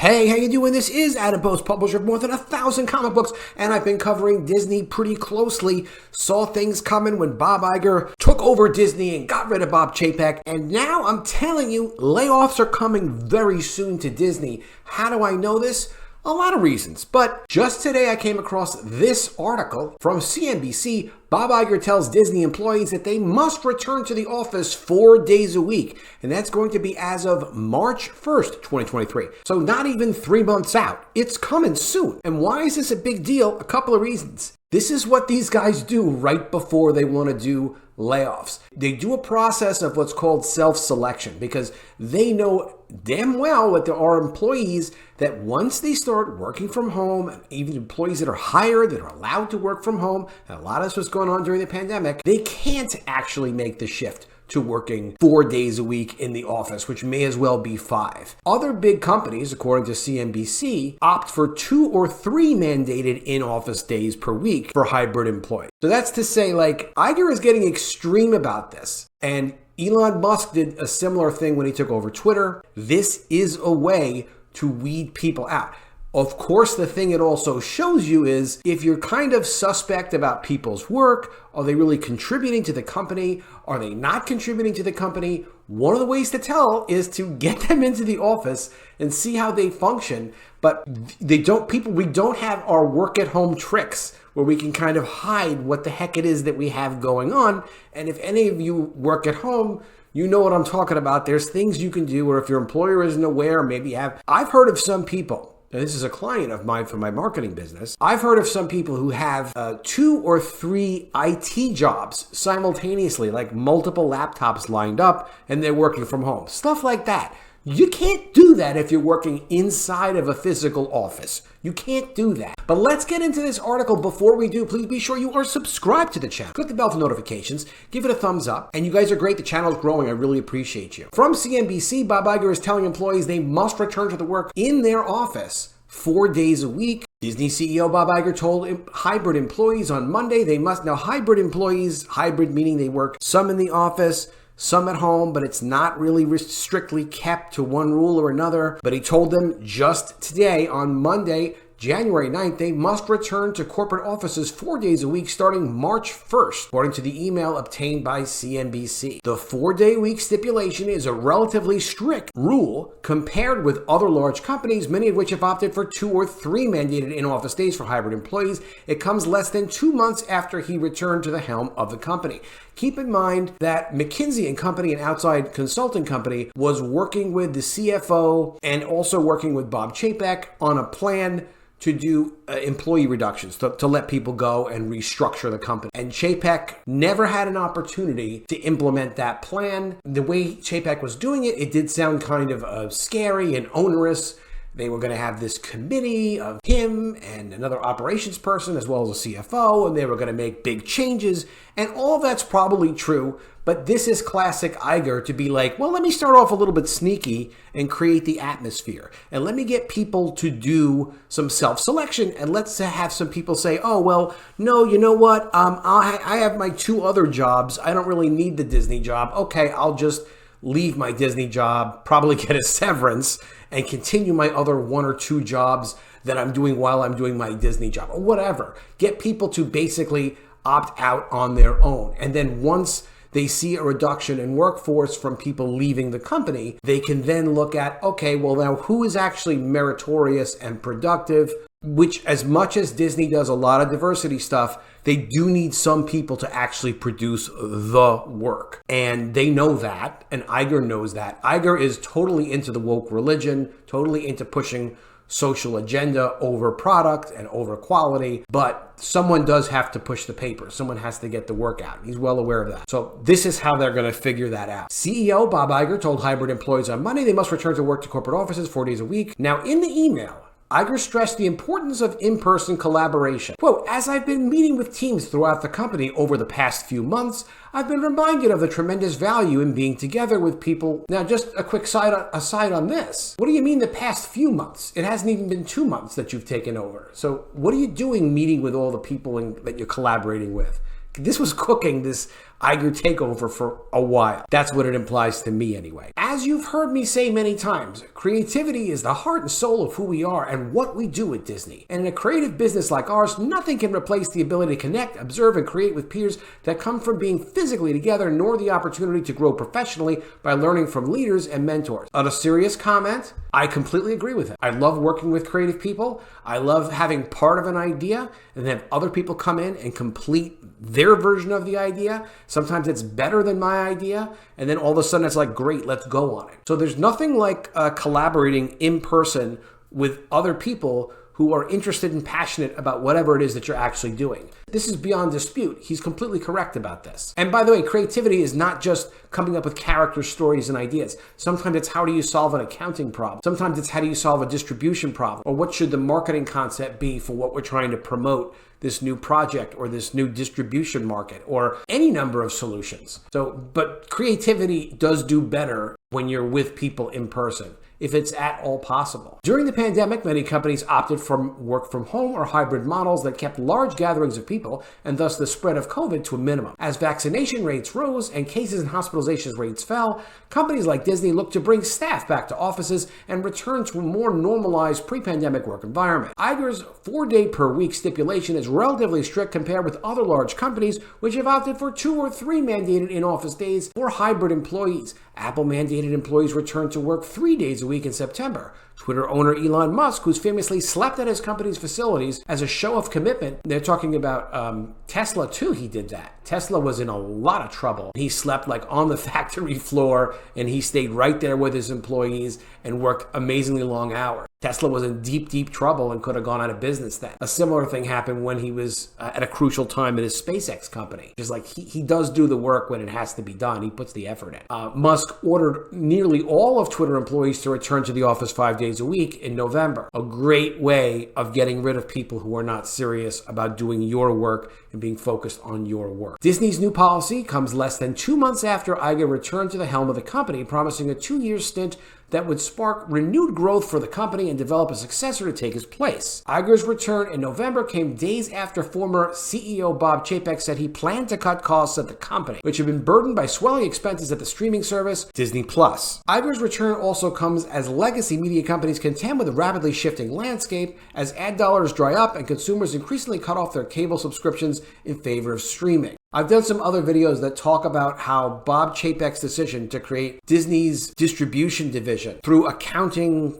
Hey, how you doing? This is Adam Post, publisher of more than 1,000 comic books, and I've been covering Disney pretty closely. Saw things coming when Bob Iger took over Disney and got rid of Bob Chapek, and now I'm telling you, layoffs are coming very soon to Disney. How do I know this? A lot of reasons, but just today I came across this article from CNBC. Bob Iger tells Disney employees that they must return to the office 4 days a week, and that's going to be as of March 1st, 2023. So not even 3 months out. It's coming soon. And why is this a big deal? A couple of reasons. This is what these guys do right before they want to do layoffs. They do a process of what's called self-selection because they know damn well that there are employees that once they start working from home, and even employees that are hired, that are allowed to work from home, and a lot of this was going on during the pandemic, they can't actually make the shift to working 4 days a week in the office, which may as well be 5. Other big companies, according to CNBC, opt for 2 or 3 mandated in-office days per week for hybrid employees. So that's to say, like, Iger is getting extreme about this. And Elon Musk did a similar thing when he took over Twitter. This is a way to weed people out. Of course, the thing it also shows you is if you're kind of suspect about people's work, are they really contributing to the company? Are they not contributing to the company? One of the ways to tell is to get them into the office and see how they function. But we don't have our work at home tricks where we can kind of hide what the heck it is that we have going on. And if any of you work at home, you know what I'm talking about. There's things you can do, or if your employer isn't aware, maybe I've heard of some people. Now, this is a client of mine for my marketing business. I've heard of some people who have 2 or 3 IT jobs simultaneously, like multiple laptops lined up, and they're working from home. Stuff like that. You can't do that if you're working inside of a physical office. You can't do that. But let's get into this article. Before we do, please be sure you are subscribed to the channel. Click the bell for notifications. Give it a thumbs up. And you guys are great. The channel is growing. I really appreciate you. From CNBC, Bob Iger is telling employees they must return to the work in their office 4 days a week. Disney CEO Bob Iger told hybrid employees on Monday they must. Now, hybrid employees, hybrid meaning they work some in the office, some at home, but it's not really strictly kept to one rule or another. But he told them just today on Monday, January 9th, they must return to corporate offices 4 days a week starting March 1st, according to the email obtained by CNBC. The 4-day week stipulation is a relatively strict rule compared with other large companies, many of which have opted for 2 or 3 mandated in-office days for hybrid employees. It comes less than 2 months after he returned to the helm of the company. Keep in mind that McKinsey & Company, an outside consulting company, was working with the CFO and also working with Bob Chapek on a plan to do employee reductions, to let people go and restructure the company. And Chapek never had an opportunity to implement that plan. The way Chapek was doing it, it did sound kind of scary and onerous. They were going to have this committee of him and another operations person as well as a CFO, and they were going to make big changes. And all of that's probably true, but this is classic Iger to be like, well, let me start off a little bit sneaky and create the atmosphere. And let me get people to do some self-selection. And let's have some people say, oh, well, no, you know what? I have my 2 other jobs. I don't really need the Disney job. Okay, I'll just leave my Disney job, probably get a severance, and continue my other 1 or 2 jobs that I'm doing while I'm doing my Disney job, or whatever. Get people to basically opt out on their own. And then once they see a reduction in workforce from people leaving the company, they can then look at, okay, well now who is actually meritorious and productive? Which, as much as Disney does a lot of diversity stuff, they do need some people to actually produce the work. And they know that, and Iger knows that. Iger is totally into the woke religion, totally into pushing social agenda over product and over quality, but someone does have to push the paper. Someone has to get the work out. He's well aware of that. So this is how they're going to figure that out. CEO Bob Iger told hybrid employees on Monday they must return to work to corporate offices 4 days a week. Now, in the email, Iger stressed the importance of in-person collaboration. Quote, as I've been meeting with teams throughout the company over the past few months, I've been reminded of the tremendous value in being together with people. Now, just a quick aside on this. What do you mean the past few months? It hasn't even been 2 months that you've taken over. So what are you doing meeting with all the people that you're collaborating with? This was cooking, this Iger takeover for a while. That's what it implies to me anyway. As you've heard me say many times, creativity is the heart and soul of who we are and what we do at Disney. And in a creative business like ours, nothing can replace the ability to connect, observe, and create with peers that come from being physically together, nor the opportunity to grow professionally by learning from leaders and mentors. On a serious comment, I completely agree with it. I love working with creative people. I love having part of an idea and then have other people come in and complete their version of the idea. Sometimes it's better than my idea. And then all of a sudden it's like, great, let's go on it. So there's nothing like collaborating in person with other people who are interested and passionate about whatever it is that you're actually doing. This is beyond dispute. He's completely correct about this. And by the way, creativity is not just coming up with character stories and ideas. Sometimes it's how do you solve an accounting problem? Sometimes it's how do you solve a distribution problem? Or what should the marketing concept be for what we're trying to promote, this new project or this new distribution market, or any number of solutions. But creativity does do better when you're with people in person, if it's at all possible. During the pandemic, many companies opted for work from home or hybrid models that kept large gatherings of people and thus the spread of COVID to a minimum. As vaccination rates rose and cases and hospitalization rates fell, companies like Disney looked to bring staff back to offices and return to a more normalized pre-pandemic work environment. Iger's 4-day per week stipulation is relatively strict compared with other large companies which have opted for 2 or 3 mandated in-office days for hybrid employees. Apple mandated employees return to work 3 days a week in September. Twitter owner Elon Musk, who's famously slept at his company's facilities as a show of commitment. They're talking about Tesla too. He did that. Tesla was in a lot of trouble. He slept like on the factory floor and he stayed right there with his employees and worked amazingly long hours. Tesla was in deep, deep trouble and could have gone out of business then. A similar thing happened when he was at a crucial time in his SpaceX company. Just like he does do the work when it has to be done. He puts the effort in. Musk ordered nearly all of Twitter employees to return to the office 5 days a week in November. A great way of getting rid of people who are not serious about doing your work and being focused on your work. Disney's new policy comes less than 2 months after Iger returned to the helm of the company, promising a 2-year stint that would spark renewed growth for the company and develop a successor to take his place. Iger's return in November came days after former CEO Bob Chapek said he planned to cut costs at the company, which had been burdened by swelling expenses at the streaming service Disney+. Iger's return also comes as legacy media companies contend with a rapidly shifting landscape as ad dollars dry up and consumers increasingly cut off their cable subscriptions in favor of streaming. I've done some other videos that talk about how Bob Chapek's decision to create Disney's distribution division through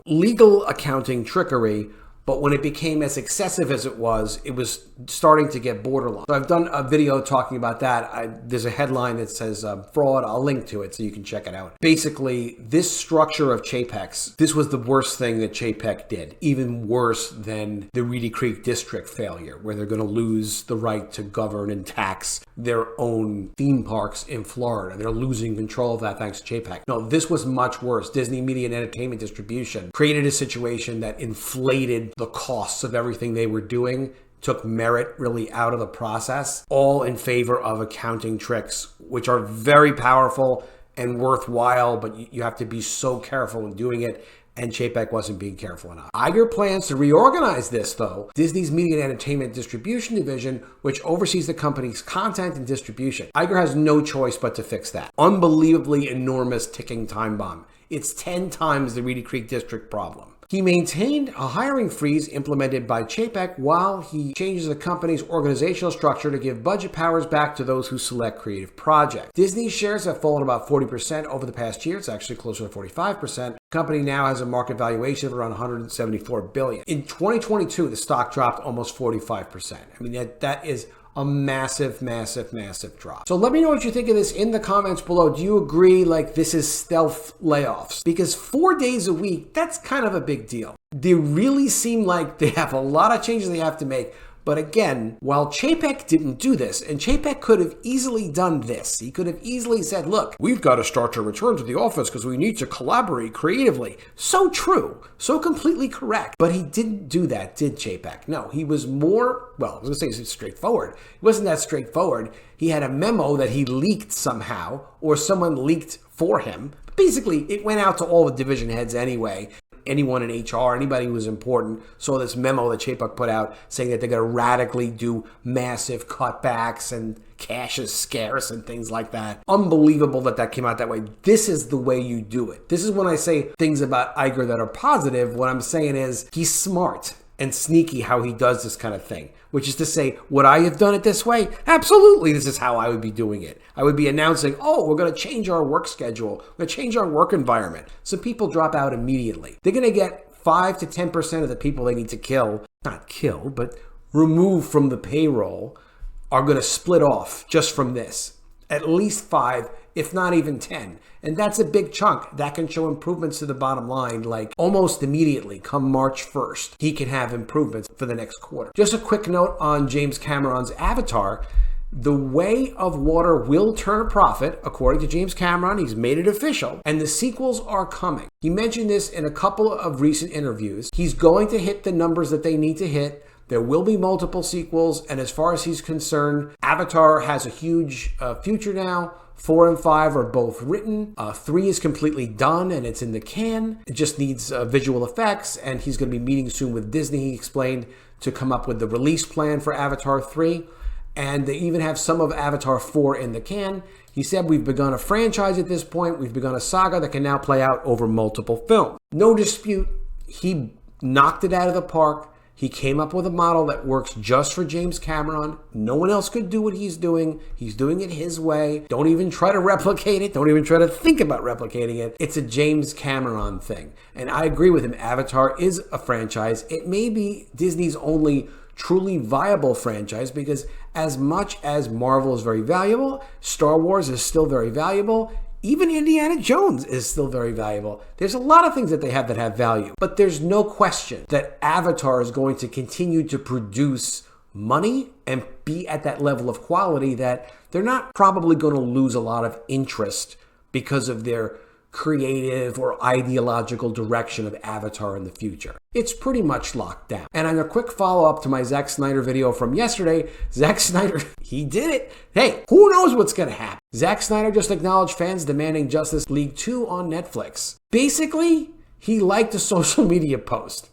legal accounting trickery, but when it became as excessive as it was starting to get borderline. So I've done a video talking about that. There's a headline that says fraud. I'll link to it so you can check it out. Basically, this structure of Chapek's, this was the worst thing that Chapek did, even worse than the Reedy Creek District failure, where they're going to lose the right to govern and tax their own theme parks in Florida. They're losing control of that thanks to Chapek. No, this was much worse. Disney Media and Entertainment Distribution created a situation that inflated the costs of everything they were doing, took merit really out of the process, all in favor of accounting tricks, which are very powerful and worthwhile, but you have to be so careful in doing it. And Chapek wasn't being careful enough. Iger plans to reorganize this, though. Disney's Media and Entertainment Distribution Division, which oversees the company's content and distribution. Iger has no choice but to fix that. Unbelievably enormous ticking time bomb. It's 10 times the Reedy Creek District problem. He maintained a hiring freeze implemented by Chapek while he changes the company's organizational structure to give budget powers back to those who select creative projects. Disney's shares have fallen about 40% over the past year. It's actually closer to 45%. The company now has a market valuation of around $174 billion. In 2022, the stock dropped almost 45%. I mean, that is a massive, massive, massive drop. So let me know what you think of this in the comments below. Do you agree like this is stealth layoffs? Because 4 days a week, that's kind of a big deal. They really seem like they have a lot of changes they have to make. But again, while Chapek didn't do this, and Chapek could have easily done this, he could have easily said, look, we've got to start to return to the office because we need to collaborate creatively. So true, so completely correct. But he didn't do that, did Chapek? No, he was more, well, I was going to say straightforward. He wasn't that straightforward. He had a memo that he leaked somehow, or someone leaked for him. Basically, it went out to all the division heads anyway. anyone in HR, anybody who was important, saw this memo that Chapek put out saying that they're going to radically do massive cutbacks and cash is scarce and things like that. Unbelievable that that came out that way. This is the way you do it. This is when I say things about Iger that are positive. What I'm saying is he's smart and sneaky how he does this kind of thing, which is to say, would I have done it this way? Absolutely, this is how I would be doing it. I would be announcing, oh, we're going to change our work schedule. We're going to change our work environment. So people drop out immediately. They're going to get 5 to 10% of the people they need to kill, not kill, but remove from the payroll, are going to split off just from this. At least 5, if not even 10. And that's a big chunk. That can show improvements to the bottom line, like almost immediately, come March 1st. He can have improvements for the next quarter. Just a quick note on James Cameron's Avatar. The Way of Water will turn a profit, according to James Cameron. He's made it official, and the sequels are coming. He mentioned this in a couple of recent interviews. He's going to hit the numbers that they need to hit. There will be multiple sequels, and as far as he's concerned, Avatar has a huge future now. 4 and 5 are both written. 3 is completely done, and it's in the can. It just needs visual effects, and he's going to be meeting soon with Disney, he explained, to come up with the release plan for Avatar 3. And they even have some of Avatar 4 in the can. He said, we've begun a franchise at this point. We've begun a saga that can now play out over multiple films. No dispute, he knocked it out of the park. He came up with a model that works just for James Cameron. No one else could do what he's doing. He's doing it his way. Don't even try to replicate it. Don't even try to think about replicating it. It's a James Cameron thing. And I agree with him. Avatar is a franchise. It may be Disney's only truly viable franchise, because as much as Marvel is very valuable, Star Wars is still very valuable. Even Indiana Jones is still very valuable. There's a lot of things that they have that have value, but there's no question that Avatar is going to continue to produce money and be at that level of quality that they're not probably going to lose a lot of interest because of their creative or ideological direction of Avatar in the future. It's pretty much locked down. And on a quick follow-up to my Zack Snyder video from yesterday, Zack Snyder, he did it. Hey, who knows what's going to happen? Zack Snyder just acknowledged fans demanding Justice League 2 on Netflix. Basically, he liked a social media post.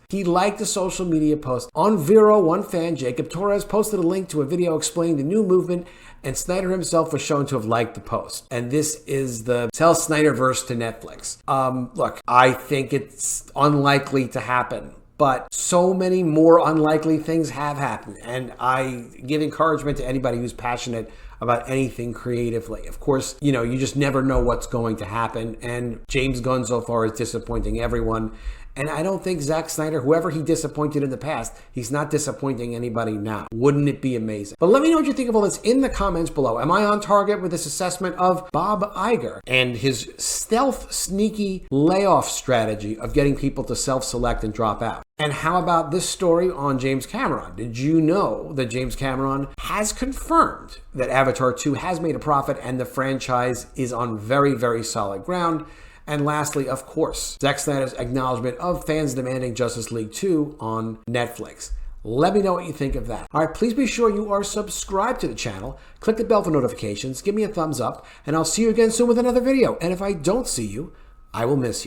On Vero, one fan, Jacob Torres, posted a link to a video explaining the new movement, and Snyder himself was shown to have liked the post. And this is the sell Snyderverse to Netflix. Look, I think it's unlikely to happen, but so many more unlikely things have happened. And I give encouragement to anybody who's passionate about anything creatively. Of course, you just never know what's going to happen. And James Gunn so far is disappointing everyone. And I don't think Zack Snyder, whoever he disappointed in the past, he's not disappointing anybody now. Wouldn't it be amazing? But let me know what you think of all this in the comments below. Am I on target with this assessment of Bob Iger and his stealth, sneaky layoff strategy of getting people to self-select and drop out? And how about this story on James Cameron? Did you know that James Cameron has confirmed that Avatar 2 has made a profit and the franchise is on very, very solid ground? And lastly, of course, Zack Snyder's acknowledgement of fans demanding Justice League 2 on Netflix. Let me know what you think of that. All right, please be sure you are subscribed to the channel. Click the bell for notifications. Give me a thumbs up, and I'll see you again soon with another video. And if I don't see you, I will miss you.